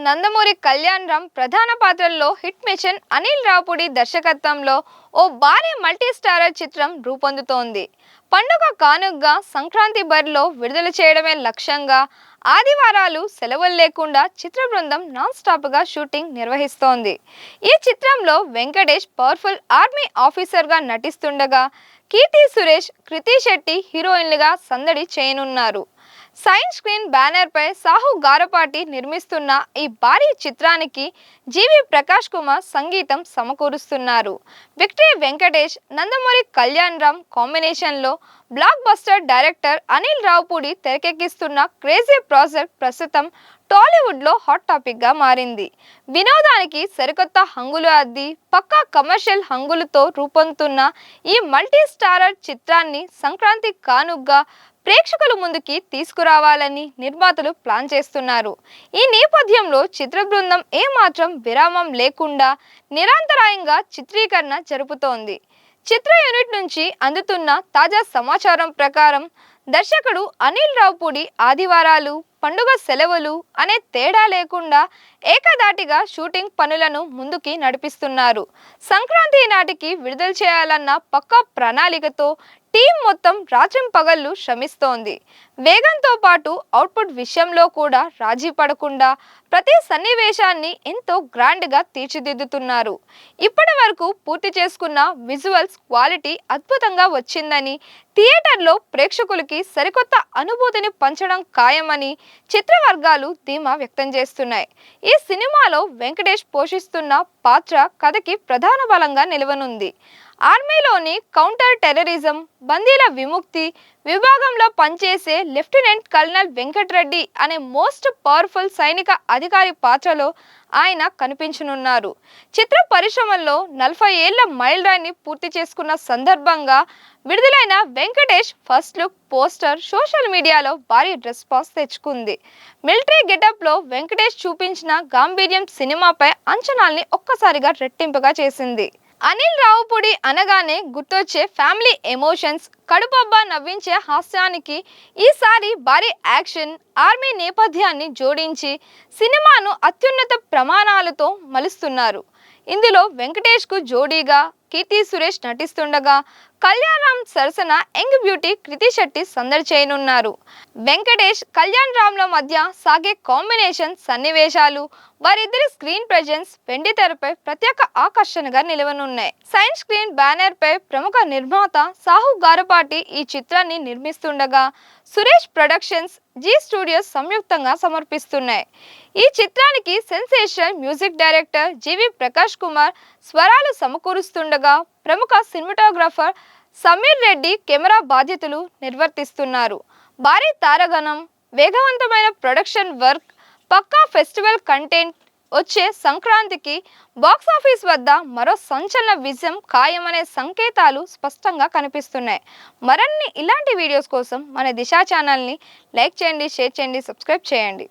నందమూరి కళ్యాణ్ రామ్ ప్రధాన పాత్రల్లో hit machine Anil Ravipudi దర్శకత్వంలో ఓ భారీ మల్టీ స్టారర్ చిత్రం రూపొందుతోంది. పండుగ కానుకగా సంక్రాంతి బరిలో విడుదల చేయడమే లక్ష్యంగా ఆదివారాలు సెలవులు లేకుండా చిత్ర బృందం నాన్ స్టాప్ గా షూటింగ్ నిర్వహిస్తోంది. ఈ చిత్రంలో వెంకటేష్ పవర్ఫుల్ ఆర్మీ ఆఫీసర్ గా నటిస్తుండగా కీర్తి సురేష్, కృతి శెట్టి హీరోయిన్లుగా సందడి చేయనున్నారు. సైన్స్ స్క్రీన్ బ్యానర్ పై సాహు గారపాటి నిర్మిస్తున్న ఈ భారీ చిత్రానికి జీవి ప్రకాష్ కుమార్ సంగీతం సమకూరుస్తున్నారు. విక్టరీ వెంకటేష్, నందమూరి కళ్యాణ్ రామ్ కాంబినేషన్లో blockbuster director Anil Ravipudi తెరకెక్కిస్తున్న క్రేజీ ప్రాజెక్ట్ ప్రస్తుతం టాలీవుడ్ లో హాట్ టాపిక్ గా మారింది. వినోదానికి సరికొత్త హంగులు అద్ది పక్కా కమర్షియల్ హంగులతో రూపొందుతున్న ఈ మల్టీ స్టారర్ చిత్రాన్ని సంక్రాంతి కానుగ్గా ప్రేక్షకుల ముందుకి తీసుకురావాలని నిర్మాతలు ప్లాన్ చేస్తున్నారు. ఈ నేపథ్యంలో చిత్ర బృందం ఏమాత్రం విరామం లేకుండా నిరంతరాయంగా చిత్రీకరణ జరుపుతోంది. చిత్ర యూనిట్ నుంచి అందుతున్న తాజా సమాచారం ప్రకారం దర్శకుడు అనిల్ రావుపూడి ఆదివారాలు, పండుగ సెలవులు అనే తేడా లేకుండా ఏకధాటిగా షూటింగ్ పనులను ముందుకి నడిపిస్తున్నారు. సంక్రాంతి నాటికి విడుదల చేయాలన్న పక్కా ప్రణాళికతో టీం మొత్తం రాత్రింపగళ్ళు శ్రమిస్తోంది. వేగంతో పాటు అవుట్పుట్ విషయంలో కూడా రాజీ పడకుండా ప్రతి సన్నివేశాన్ని ఎంతో గ్రాండ్గా తీర్చిదిద్దుతున్నారు. ఇప్పటి వరకు పూర్తి చేసుకున్న విజువల్స్ క్వాలిటీ అద్భుతంగా వచ్చిందని, థియేటర్లో ప్రేక్షకులకి సరికొత్త అనుభూతిని పంచడం ఖాయమని చిత్ర వర్గాలు ధీమా వ్యక్తం చేస్తున్నాయి. ఈ సినిమాలో వెంకటేష్ పోషిస్తున్న పాత్ర కథకి ప్రధాన బలంగా నిలవనుంది. ఆర్మీలోని కౌంటర్ టెర్రరిజం, బందీల విముక్తి విభాగంలో పనిచేసే లెఫ్టినెంట్ కల్నల్ వెంకటరెడ్డి అనే మోస్ట్ పవర్ఫుల్ సైనిక అధికారి పాత్రలో ఆయన కనిపించనున్నారు. చిత్ర పరిశ్రమల్లో 40 ఏళ్ల మైలురాయిని పూర్తి చేసుకున్న సందర్భంగా విడుదలైన Venkatesh first look poster social మీడియాలో భారీ రెస్పాన్స్ తెచ్చుకుంది. మిలిటరీ గెటప్లో వెంకటేష్ చూపించిన గాంభీర్యం సినిమాపై అంచనాల్ని ఒక్కసారిగా రెట్టింపుగా చేసింది. అనిల్ రావుపూడి అనగానే గుర్తొచ్చే ఫ్యామిలీ ఎమోషన్స్, కడుపబ్బా నవ్వించే హాస్యానికి ఈసారి భారీ యాక్షన్, ఆర్మీ నేపథ్యాన్ని జోడించి సినిమాను అత్యున్నత ప్రమాణాలతో మలుస్తున్నారు. ఇందులో వెంకటేష్ కు జోడీగా కీర్తి సురేష్ నటిస్తుండగా కళ్యాణ్ రామ్ సరసన యంగ్ బ్యూటీ కృతి శెట్టి సందడి చేయనున్నారు. వెంకటేష్, కళ్యాణ్ రామ్ల మధ్య సాగే కాంబినేషన్ సన్నివేశాలు, వారిద్దరి స్క్రీన్ ప్రెజెన్స్ వెండి తెరపై ప్రత్యేక ఆకర్షణగా నిలవనున్నాయి. సైన్స్ స్క్రీన్ బ్యానర్ పై ప్రముఖ నిర్మాత సాహు గారపాటి ఈ చిత్రాన్ని నిర్మిస్తుండగా సురేష్ ప్రొడక్షన్స్, జీ స్టూడియోస్ సంయుక్తంగా సమర్పిస్తున్నాయి. ఈ చిత్రానికి సెన్సేషనల్ మ్యూజిక్ డైరెక్టర్ జీవి ప్రకాష్ కుమార్ స్వరాలు సమకూరుస్తుండగా ప్రముఖ సినిమాటోగ్రాఫర్ సమీర్ రెడ్డి కెమెరా బాధ్యతలు నిర్వర్తిస్తున్నారు. భారీ తారాగణం, వేగవంతమైన ప్రొడక్షన్ వర్క్, పక్కా ఫెస్టివల్ కంటెంట్ వచ్చే సంక్రాంతికి బాక్సాఫీస్ వద్ద మరో సంచలన విజయం ఖాయమనే సంకేతాలు స్పష్టంగా కనిపిస్తున్నాయి. మరిన్ని ఇలాంటి వీడియోస్ కోసం మన దిశ ఛానల్ని లైక్ చేయండి, షేర్ చేయండి, సబ్స్క్రైబ్ చేయండి.